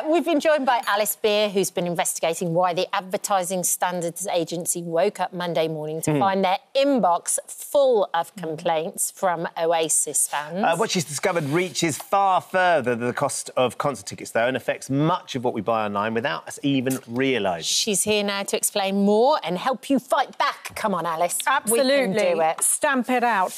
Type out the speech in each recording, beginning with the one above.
We've been joined by Alice Beer, who's been investigating why the Advertising Standards Agency woke up Monday morning to find their inbox full of complaints from Oasis fans. What she's discovered reaches far further than the cost of concert tickets, though, and affects much of what we buy online without us even realising. She's here now to explain more and help you fight back. Come on, Alice. Absolutely. We can do it. Stamp it out.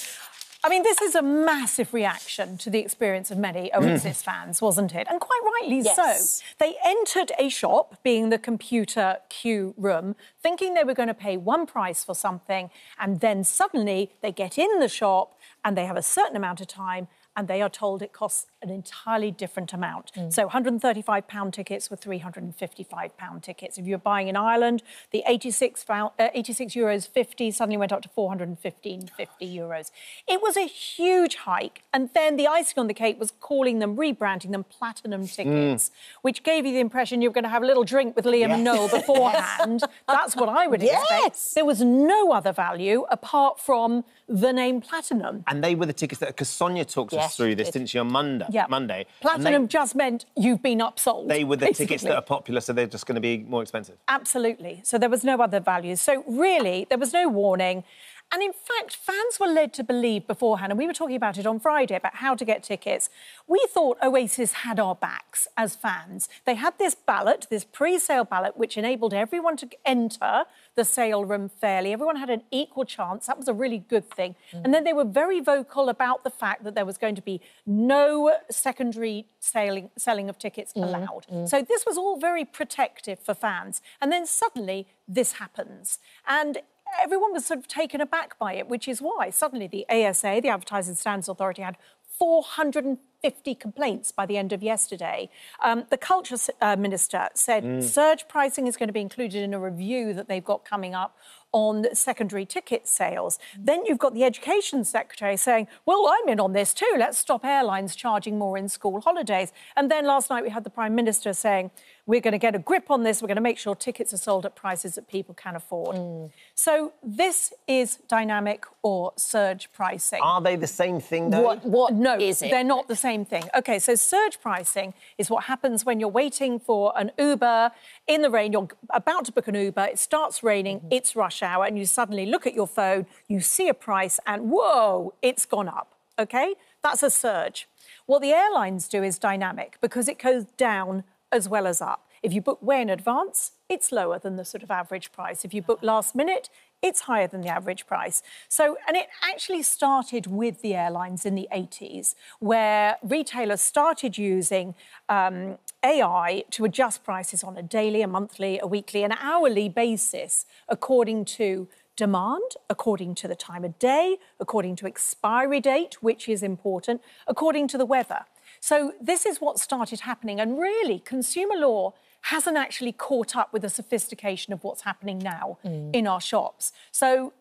I mean, this is a massive reaction to the experience of many Oasis fans, wasn't it? And quite rightly so. They entered a shop, being the computer queue room, thinking they were going to pay one price for something, and then suddenly they get in the shop and they have a certain amount of time and they are told it costs an entirely different amount. So £135 tickets were £355 tickets. If you're buying in Ireland, the 86 euros 50 suddenly went up to 415.50 euros. It was a huge hike. And then the icing on the cake was rebranding them platinum tickets, which gave you the impression you were going to have a little drink with Liam and Noel beforehand. That's what I would expect. There was no other value apart from the name platinum. And they were the tickets that... Because Sonia talked us through this, didn't she, on Monday? Platinum just meant you've been upsold. They were the tickets that are popular, so they're just going to be more expensive. Absolutely. So there was no other value. So really, there was no warning. And in fact, fans were led to believe beforehand, and we were talking about it on Friday, about how to get tickets. We thought Oasis had our backs as fans. They had this ballot, this pre-sale ballot, which enabled everyone to enter the sale room fairly. Everyone had an equal chance. That was a really good thing. And then they were very vocal about the fact that there was going to be no secondary selling of tickets allowed. So this was all very protective for fans. And then suddenly this happens. And everyone was sort of taken aback by it, which is why suddenly the ASA, the Advertising Standards Authority, had 450 complaints by the end of yesterday. The Culture Minister said surge pricing is going to be included in a review that they've got coming up on secondary ticket sales. Then you've got the Education Secretary saying, well, I'm in on this too. Let's stop airlines charging more in school holidays. And then last night we had the Prime Minister saying, we're going to get a grip on this. We're going to make sure tickets are sold at prices that people can afford. So this is dynamic or surge pricing. Are they the same thing, though? No, is it? They're not the same thing. OK, so surge pricing is what happens when you're waiting for an Uber in the rain. You're about to book an Uber. It starts raining. It's rush hour. And you suddenly look at your phone, you see a price and, whoa, it's gone up. OK? That's a surge. What the airlines do is dynamic because it goes down as well as up. If you book way in advance, it's lower than the sort of average price. If you book last minute, it's higher than the average price. So, and it actually started with the airlines in the 80s, where retailers started using AI to adjust prices on a daily, a monthly, a weekly, an hourly basis, according to demand, according to the time of day, according to expiry date, which is important, according to the weather. So this is what started happening. And really, consumer law hasn't actually caught up with the sophistication of what's happening now in our shops. So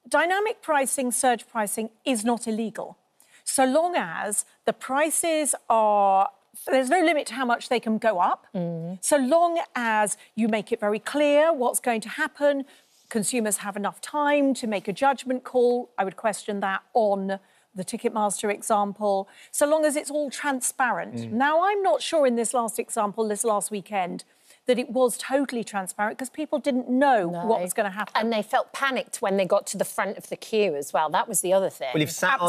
dynamic pricing, surge pricing is not illegal, so long as the prices are... There's no limit to how much they can go up, so long as you make it very clear what's going to happen, consumers have enough time to make a judgment call. I would question that on the Ticketmaster example, so long as it's all transparent. Now, I'm not sure in this last example, this last weekend, that it was totally transparent because people didn't know what was going to happen. And they felt panicked when they got to the front of the queue as well. That was the other thing. Well, you've sat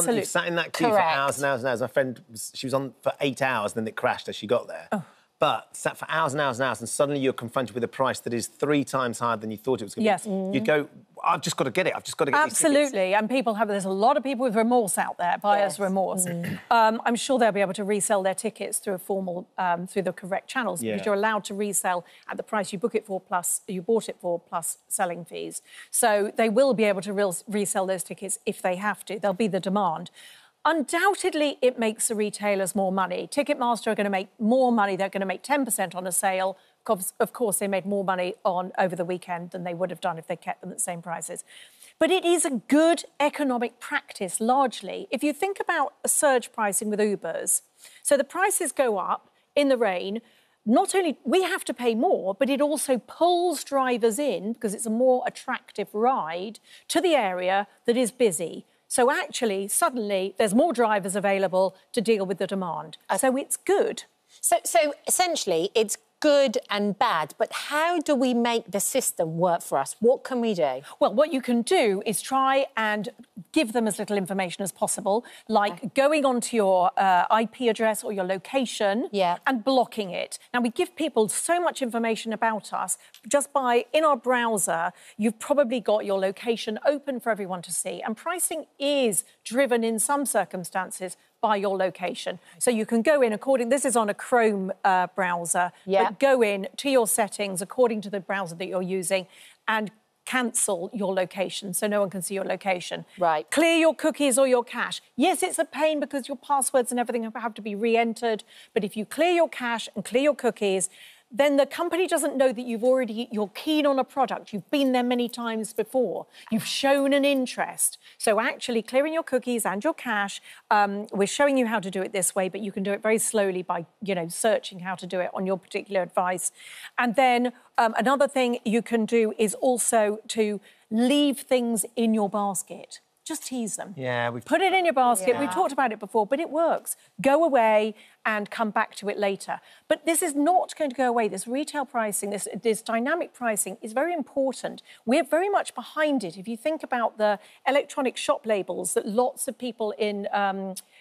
in that queue for hours and hours and hours. My friend, she was on for 8 hours, then it crashed as she got there. But sat for hours and hours and hours, and suddenly you're confronted with a price that is 3 times higher than you thought it was going to be. You'd go, I've just got to get it. I've just got to get these tickets. Absolutely. And people have... There's a lot of people with remorse out there, buyer's remorse. I'm sure they'll be able to resell their tickets through a formal... through the correct channels, because you're allowed to resell at the price you book it for plus... you bought it for plus selling fees. So they will be able to resell those tickets if they have to. There'll be the demand. Undoubtedly, it makes the retailers more money. Ticketmaster are going to make more money. They're going to make 10% on a sale. Of course, they made more money over the weekend than they would have done if they kept them at the same prices. But it is a good economic practice, largely. If you think about a surge pricing with Ubers, so the prices go up in the rain. Not only we have to pay more, but it also pulls drivers in, because it's a more attractive ride, to the area that is busy. So actually, suddenly, there's more drivers available to deal with the demand. So it's good. So essentially, it's good and bad, but how do we make the system work for us? What can we do? Well, what you can do is try and give them as little information as possible, like going onto your IP address or your location and blocking it. Now, we give people so much information about us just by, in our browser, you've probably got your location open for everyone to see. And pricing is driven in some circumstances by your location. So you can go in this is on a Chrome browser, but go in to your settings according to the browser that you're using and cancel your location so no one can see your location. Right. Clear your cookies or your cache. Yes, it's a pain because your passwords and everything have to be re-entered, but if you clear your cache and clear your cookies, then the company doesn't know that you're keen on a product. You've been there many times before. You've shown an interest. So actually clearing your cookies and your cache, we're showing you how to do it this way, but you can do it very slowly by, searching how to do it on your particular device. And then another thing you can do is also to leave things in your basket. Just tease them. Yeah, put it in your basket. We've talked about it before, but it works. Go away and come back to it later. But this is not going to go away. This retail pricing, this dynamic pricing is very important. We're very much behind it. If you think about the electronic shop labels that lots of people in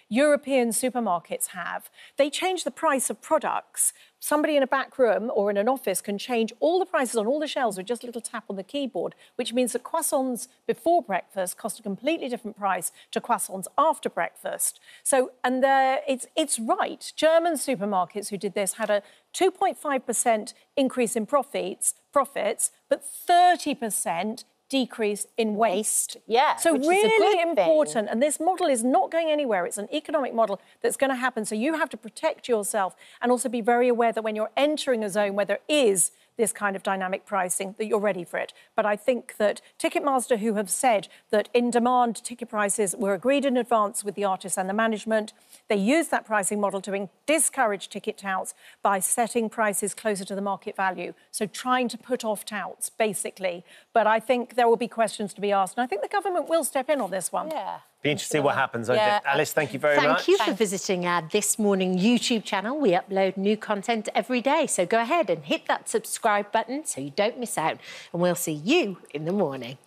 European supermarkets have, they change the price of products. Somebody in a back room or in an office can change all the prices on all the shelves with just a little tap on the keyboard, which means that croissants before breakfast cost a completely different price to croissants after breakfast. So, and it's right. German supermarkets who did this had a 2.5% increase in profits, but 30% decrease in waste. Yeah, so really important. And this model is not going anywhere. It's an economic model that's going to happen. So you have to protect yourself and also be very aware that when you're entering a zone where there is this kind of dynamic pricing, that you're ready for it. But I think that Ticketmaster, who have said that in-demand ticket prices were agreed in advance with the artists and the management, they used that pricing model to discourage ticket touts by setting prices closer to the market value. So trying to put off touts, basically. But I think there will be questions to be asked. And I think the government will step in on this one. Yeah. Be interested to see what happens. Alice, thank you very much. Thank you for visiting our This Morning YouTube channel. We upload new content every day, so go ahead and hit that subscribe button so you don't miss out. And we'll see you in the morning.